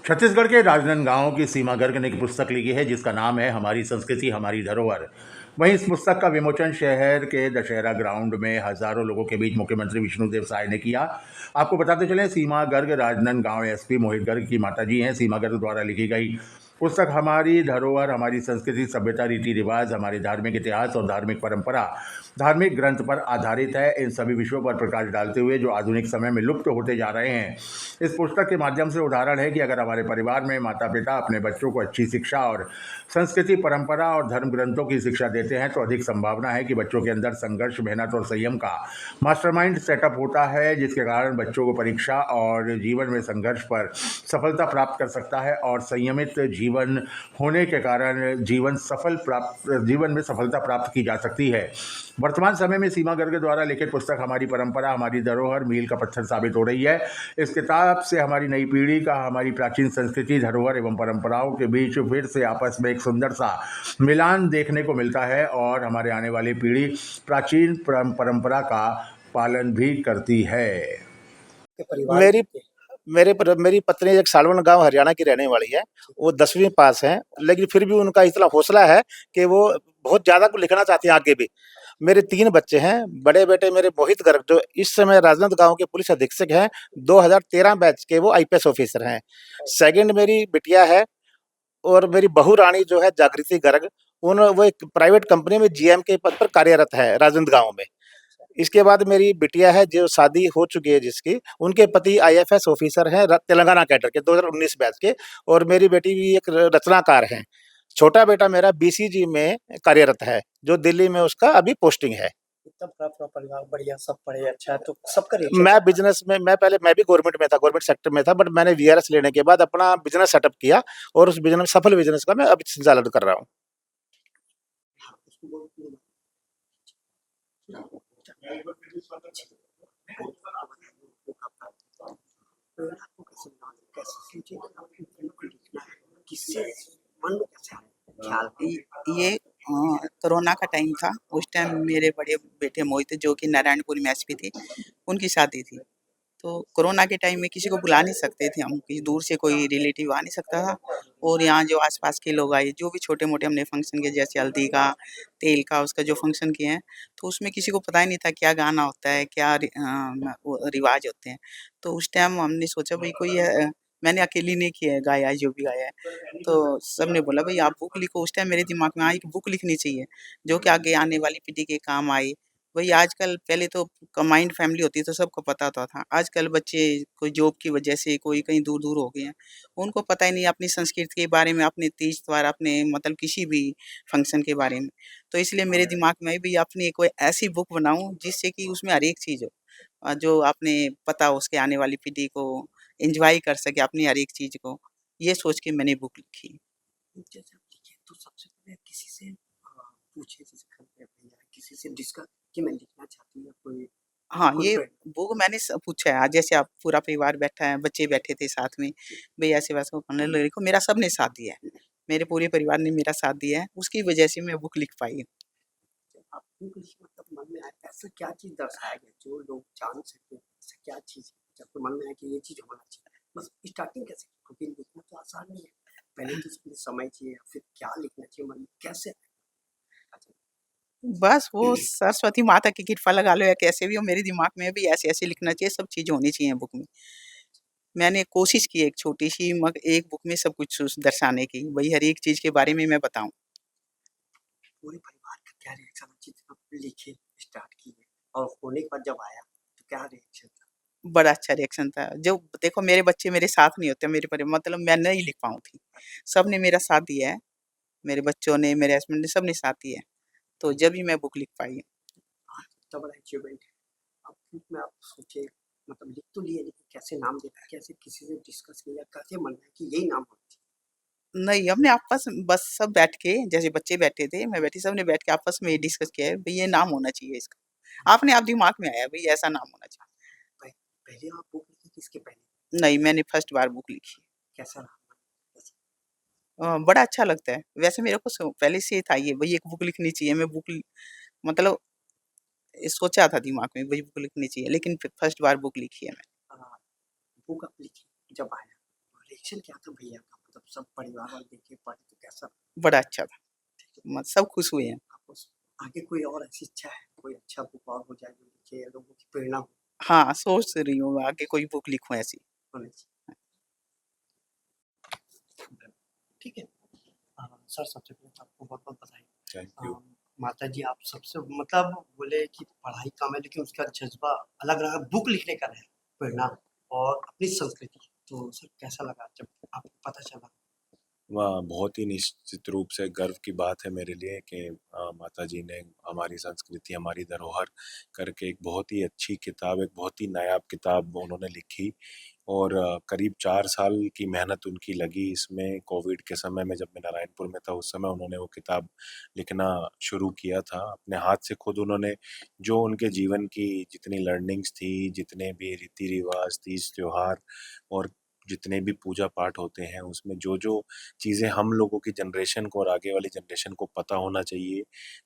छत्तीसगढ़ के राजनांदगांव की सीमा गर्ग ने एक पुस्तक लिखी है जिसका नाम है हमारी संस्कृति हमारी धरोहर। वहीं इस पुस्तक का विमोचन शहर के दशहरा ग्राउंड में हजारों लोगों के बीच मुख्यमंत्री विष्णुदेव साय ने किया। आपको बताते चले, सीमा गर्ग राजनांदगांव एसपी मोहित गर्ग की माताजी हैं। सीमा गर्ग द्वारा लिखी गई पुस्तक हमारी धरोहर हमारी संस्कृति सभ्यता रीति रिवाज हमारे धार्मिक इतिहास और धार्मिक परंपरा धार्मिक ग्रंथ पर आधारित है। इन सभी विषयों पर प्रकाश डालते हुए जो आधुनिक समय में लुप्त होते जा रहे हैं, इस पुस्तक के माध्यम से उदाहरण है कि अगर हमारे परिवार में माता पिता अपने बच्चों को अच्छी शिक्षा और संस्कृति परंपरा और धर्म ग्रंथों की शिक्षा देते हैं तो अधिक संभावना है कि बच्चों के अंदर संघर्ष मेहनत और संयम का मास्टरमाइंड सेटअप होता है, जिसके कारण बच्चों को परीक्षा और जीवन में संघर्ष पर सफलता प्राप्त कर सकता है और संयमित जीवन होने के कारण जीवन में सफलता प्राप्त की जा सकती है। वर्तमान समय में सीमा गर्ग द्वारा लिखित पुस्तक हमारी परंपरा हमारी धरोहर मील का पत्थर साबित हो रही है। इस किताब से हमारी नई पीढ़ी का हमारी प्राचीन संस्कृति धरोहर एवं परंपराओं के बीच फिर से आपस में एक सुंदर सा मिलान देखने को मिलता है और हमारे आने वाली पीढ़ी प्राचीन परंपरा का पालन भी करती है। मेरी मेरी पत्नी एक सालवन गांव हरियाणा की रहने वाली है। वो 10वीं पास है, लेकिन फिर भी उनका इतना हौसला है कि वो बहुत ज्यादा कुछ लिखना चाहती हैं आगे भी। मेरे 3 बच्चे हैं। बड़े बेटे मेरे मोहित गर्ग जो इस समय राजनांदगांव के पुलिस अधीक्षक हैं, 2013 बैच के वो आईपीएस ऑफिसर हैं। सेकंड मेरी बिटिया है और मेरी बहू रानी जो है जागृति गर्ग, वो एक प्राइवेट कंपनी में जीएम के पद पर कार्यरत है राजनांदगांव में। इसके बाद मेरी बिटिया है जो शादी हो चुकी है जिसकी, उनके पति आईएफएस ऑफिसर हैं तेलंगाना कैडर के 2019 बैच के। और मेरी बेटी भी एक रचनाकार है। छोटा बेटा मेरा बीसीजी में कार्यरत है, जो दिल्ली में उसका अभी पोस्टिंग है। इतना बड़ा पूरा परिवार बढ़िया, सब पढ़े अच्छा है, तो सबका रिएक्शन मैं क्या था? बिजनेस में पहले मैं भी गवर्नमेंट में था, गवर्नमेंट सेक्टर में था, बट मैंने वीआरएस लेने के बाद अपना बिजनेस सेटअप किया और उस बिजनेस सफल बिजनेस का मैं अभी संचालन कर रहा हूँ। किससे मन में कैसे आया ख्याल? ये कोरोना का टाइम था। उस टाइम मेरे बड़े बेटे मोहित जो कि नारायणपुर में एसपी थे, उनकी शादी थी। तो कोरोना के टाइम में किसी को बुला नहीं सकते थे हम, किसी दूर से कोई रिलेटिव आ नहीं सकता था। और यहाँ जो आस-पास के लोग आए, जो भी छोटे-मोटे हमने फंक्शन किए जैसे हल्दी का, तेल का, उसका जो फंक्शन किए हैं, तो उसमें किसी को पता ही नहीं था क्या गाना होता है, क्या वो रिवाज होते हैं। तो उस टाइम हमने सोचा भई कोई मैंने अकेली नहीं किया है, गाया है जो भी गाया है। तो सबने बोला भई आप बुक लिखो। उस टाइम मेरे दिमाग में आई कि बुक लिखनी चाहिए, जो कि आगे आने वाली पीढ़ी के काम आए। वही आजकल पहले तो कंबाइंड फैमिली होती तो सबको पता होता था। आजकल बच्चे कोई जॉब की वजह से कोई कहीं दूर-दूर हो गए हैं। उनको पता ही नहीं अपनी संस्कृति के बारे में, अपने तीज-त्योहार, अपने मतलब किसी भी फंक्शन के बारे में। तो इसलिए मेरे दिमाग में आई भई अपनी कोई ऐसी बुक बनाऊँ जिससे कि उसमें हर एक चीज़ हो। जो आपने पता हो उसके आने वाली पीढ़ी को एन्जॉय कर सके अपनी हर एक चीज़ को। ये सोच के मैंने बुक लिखी। जैसे आप लिखे तो सबसे पहले किसी से पूछे, जैसे घर पे अपने या किसी से डिस्कस कि मैं लिखना चाहती हूँ या कोई हाँ, कोई ये फ्रेंड? बुक मैंने पूछा है। आज जैसे आप पूरा परिवार बैठा है, बच्चे बैठे थे साथ में, भई ऐसे-वैसे पढ़ने लिखो, मेरा सबने साथ दिया है। मेरे पूरे परिवार ने मेरा साथ दिया है, उसकी वजह से मैं बुक लिख पाई हूँ। जब आप बुक लिखी मतलब मन में आया ऐसा क्या चीज़ दर्शाया गया जो लोग जान सकें? ऐसा क्या चीज़ है जब आपके मन में आया कि ये चीज़ होना चाहिए? बस स्टार्टिंग कैसे की? क्योंकि लिखना तो आसान नहीं है। पहले तो इसके लिए समय चाहिए, फिर क्या लिखना चाहिए मन में, कैसे अच्छा, बस वो सरस्वती माता की कृपा लगा लो या कैसे भी हो, मेरे दिमाग में भी ऐसे-ऐसे लिखना चाहिए, सब चीज़ होनी चाहिए बुक में। मैंने कोशिश की एक छोटी-सी एक बुक में सब कुछ दर्शाने की, वही हर एक चीज़ के बारे में मैं बताऊँ। पूरे परिवार का क्या रिएक्शन था जितना आप लिखे, स्टार्ट किए और होने के बाद जब आया तो क्या रिएक्शन था? बड़ा अच्छा रिएक्शन था। जो देखो मेरे बच्चे मेरे साथ नहीं होते, मेरे मतलब मैं नहीं लिख पाऊँ थी। सबने मेरा साथ दिया है, मेरे बच्चों ने, मेरे हस्बैंड ने, सबने साथ दिया है। तो जब ही मैं बुक लिख पाई। हाँ, इतना बड़ा अचीवमेंट है। अब बुक में आप सोचे मतलब लिख तो लिए लेकिन कैसे नाम देना है? कैसे किसी से डिस्कस किया? कैसे मन में कि यही नाम होना चाहिए? नहीं, हमने आपस में बस सब बैठ के जैसे बच्चे बैठे थे, मैं बैठी, सबने बैठ के आपस में ये डिस्कस किया है, भई ये नाम होना चाहिए इसका। अपने आप दिमाग में आया, भई ऐसा नाम होना चाहिए। पहले आप बुक लिखी थी इसके पहले? नहीं, मैंने फर्स्ट बार बुक लिखी। कैसा रहा मन? कैसा? बड़ा अच्छा लगता है। वैसे मेरे को पहले से ही था ये, भई एक बुक लिखनी चाहिए, मैं मतलब सोचा था दिमाग में, भई बुक लिखनी चाहिए, लेकिन फिर फर्स्ट बार बुक लिखी है मैंने। बुक आप लिखी जब आया रिएक्शन क्या था भैया का? मतलब सब परिवार वाले देखे पढ़े तो कैसा? बड़ा अच्छा था, सब खुश हुए हैं। आपको आगे कोई और ऐसी इच्छा है, कोई अच्छा बुक और हो जाए जो लिखे या लोगों की प्रेरणा हो हाँ, सोच रही हूँ आगे कोई बुक लिखूँ ऐसी। होने चाहिए? ठीक है। सर सबसे पहले तो आपको बहुत बहुत बधाई। Thank you. माता जी आप सबसे मतलब बोले कि पढ़ाई कम है लेकिन उसका जज्बा अलग रहा, बुक लिखने का रहा प्रेरणा और अपनी संस्कृति। तो सर कैसा लगा जब आपको पता चला? वह बहुत ही निश्चित रूप से गर्व की बात है मेरे लिए कि माताजी ने हमारी संस्कृति, हमारी धरोहर करके एक बहुत ही अच्छी किताब, एक बहुत ही नायाब किताब उन्होंने लिखी और करीब 4 साल की मेहनत उनकी लगी इसमें। कोविड के समय में जब मैं नारायणपुर में था, उस समय उन्होंने वो किताब लिखना शुरू किया था। अपने हाथ से खुद उन्होंने जो उनके जीवन की जितनी लर्निंग्स थी, जितने भी रीति-रिवाज़, तीज त्योहार और जितने भी पूजा पाठ होते हैं, उसमें जो-जो चीज़ें हम लोगों की जनरेशन को और आगे वाली जनरेशन को पता होना चाहिए,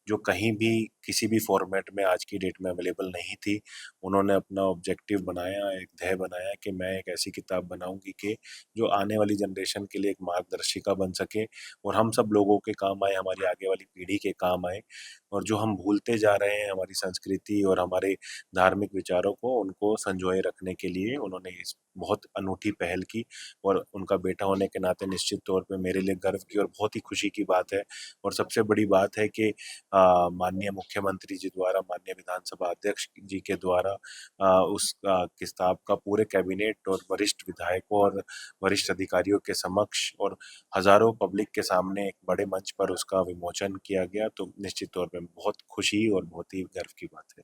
जो कहीं भी किसी भी फ़ॉर्मेट में आज की डेट में अवेलेबल नहीं थी, उन्होंने अपना ऑब्जेक्टिव बनाया, एक ध्येय बनाया कि मैं एक ऐसी किताब बनाऊँगी कि जो आने वाली जनरेशन के लिए एक मार्गदर्शिका बन सके और हम सब लोगों के काम आए, हमारी आगे वाली पीढ़ी के काम आए और जो हम भूलते जा रहे हैं हमारी संस्कृति और हमारे धार्मिक विचारों को, उनको संजोए रखने के लिए उन्होंने इस बहुत अनूठी पहल की और उनका बेटा होने के नाते निश्चित तौर पे मेरे लिए गर्व की और बहुत ही खुशी की बात है। और सबसे बड़ी बात है कि माननीय मुख्यमंत्री जी द्वारा, माननीय विधानसभा अध्यक्ष जी के द्वारा उस किताब का पूरे कैबिनेट और वरिष्ठ विधायकों और वरिष्ठ अधिकारियों के समक्ष और हज़ारों पब्लिक के सामने एक बड़े मंच पर उसका विमोचन किया गया, तो निश्चित तौर पे बहुत खुशी और बहुत ही गर्व की बात है।